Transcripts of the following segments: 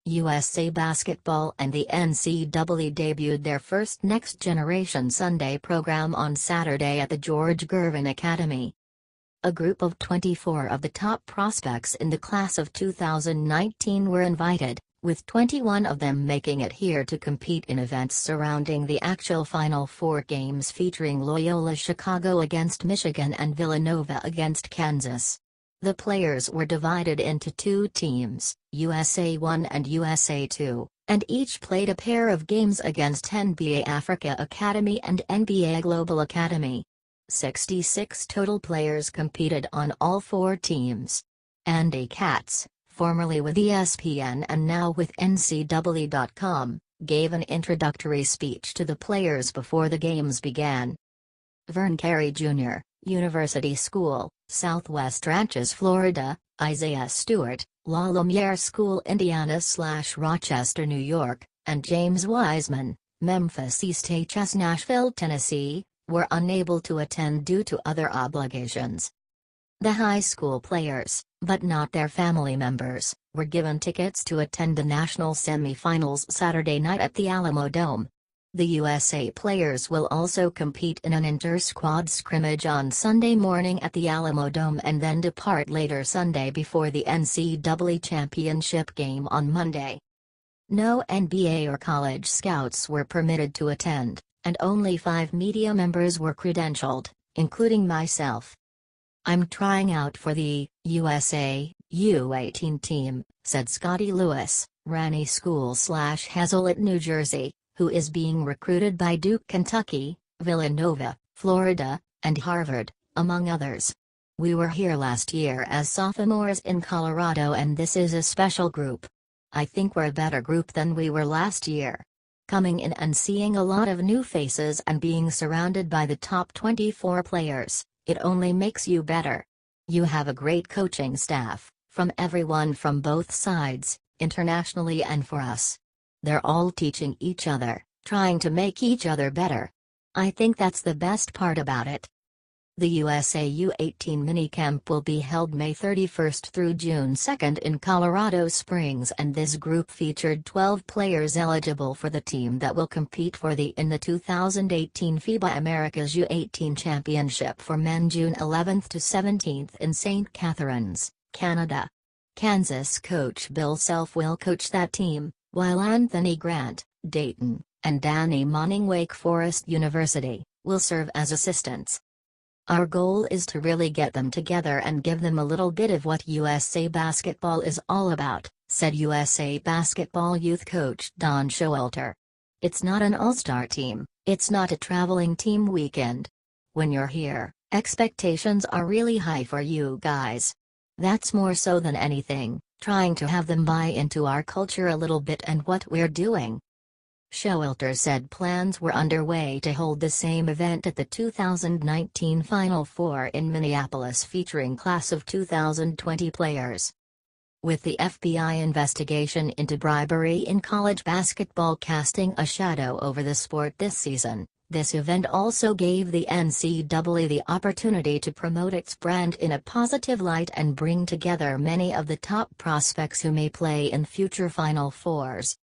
USA Basketball and the NCAA debuted their first Next Generation Sunday program on Saturday at the George Gervin Academy. A group of 24 of the top prospects in the class of 2019 were invited, with 21 of them making it here to compete in events surrounding the actual Final Four games featuring Loyola-Chicago against Michigan and Villanova against Kansas. The players were divided into two teams, USA1 and USA2, and each played a pair of games against NBA Africa Academy and NBA Global Academy. 66 total players competed on all four teams. Andy Katz, formerly with ESPN and now with NCAA.com, gave an introductory speech to the players before the games began. Vern Carey Jr., University School, Southwest Ranches, Florida; Isaiah Stewart, Lumiere School, Indiana/Rochester, New York; and James Wiseman, Memphis East H.S., Nashville, Tennessee, were unable to attend due to other obligations. The high school players, but not their family members, were given tickets to attend the national semifinals Saturday night at the Alamo Dome. The USA players will also compete in an inter-squad scrimmage on Sunday morning at the Alamo Dome and then depart later Sunday before the NCAA championship game on Monday. No NBA or college scouts were permitted to attend, and only 5 media members were credentialed, including myself. "I'm trying out for the USA U18 team," said Scotty Lewis, Ranny School/Hazlet, New Jersey, who is being recruited by Duke, Kentucky, Villanova, Florida, and Harvard, among others. "We were here last year as sophomores in Colorado and this is a special group. I think we're a better group than we were last year. Coming in and seeing a lot of new faces and being surrounded by the top 24 players, it only makes you better. You have a great coaching staff, from everyone from both sides, internationally and for us. They're all teaching each other, trying to make each other better. I think that's the best part about it." The USA U18 minicamp will be held May 31 through June 2 in Colorado Springs, and this group featured 12 players eligible for the team that will compete in the 2018 FIBA Americas U18 Championship for men June 11 to 17 in St. Catharines, Canada. Kansas coach Bill Self will coach that team, while Anthony Grant, Dayton, and Danny Manning, Wake Forest University, will serve as assistants. "Our goal is to really get them together and give them a little bit of what USA basketball is all about," said USA basketball youth coach Don Showalter. "It's not an all-star team, it's not a traveling team weekend. When you're here, expectations are really high for you guys. That's more so than anything, trying to have them buy into our culture a little bit and what we're doing." Showalter said plans were underway to hold the same event at the 2019 Final Four in Minneapolis featuring class of 2020 players. With the FBI investigation into bribery in college basketball casting a shadow over the sport this season, this event also gave the NCAA the opportunity to promote its brand in a positive light and bring together many of the top prospects who may play in future Final Fours.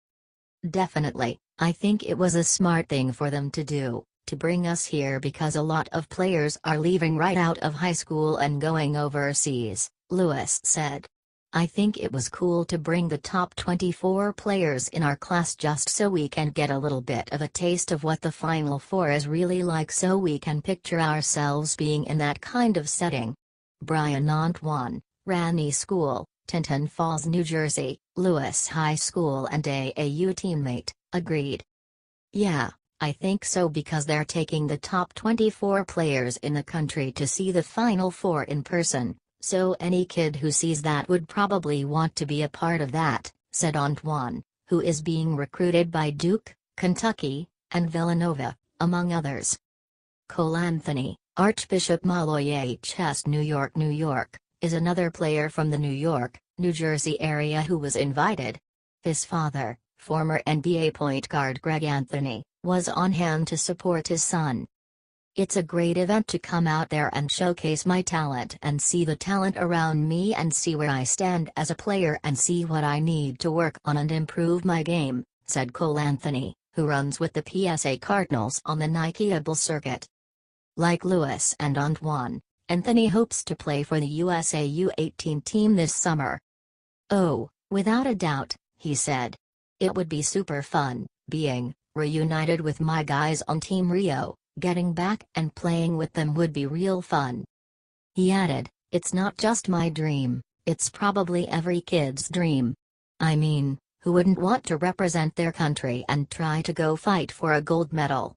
"Definitely, I think it was a smart thing for them to do, to bring us here because a lot of players are leaving right out of high school and going overseas," Lewis said. "I think it was cool to bring the top 24 players in our class just so we can get a little bit of a taste of what the Final Four is really like, so we can picture ourselves being in that kind of setting." Brian Antoine, Ranny School, Tinton Falls, New Jersey, Lewis High School and AAU teammate, agreed. "Yeah, I think so because they're taking the top 24 players in the country to see the Final Four in person, so any kid who sees that would probably want to be a part of that," said Antoine, who is being recruited by Duke, Kentucky, and Villanova, among others. Cole Anthony, Archbishop Molloy H.S. New York, New York, is another player from the New York, New Jersey area who was invited. His father, former NBA point guard Greg Anthony, was on hand to support his son. It's a great event to come out there and showcase my talent and see the talent around me and see where I stand as a player and see what I need to work on and improve my game," said Cole Anthony, who runs with the PSA Cardinals on the Nikeable circuit. Like Lewis and Antoine, Anthony hopes to play for the USA U18 team this summer. "Oh, without a doubt," he said. "It would be super fun, being reunited with my guys on Team Rio, getting back and playing with them would be real fun." He added, "It's not just my dream, it's probably every kid's dream. I mean, who wouldn't want to represent their country and try to go fight for a gold medal?"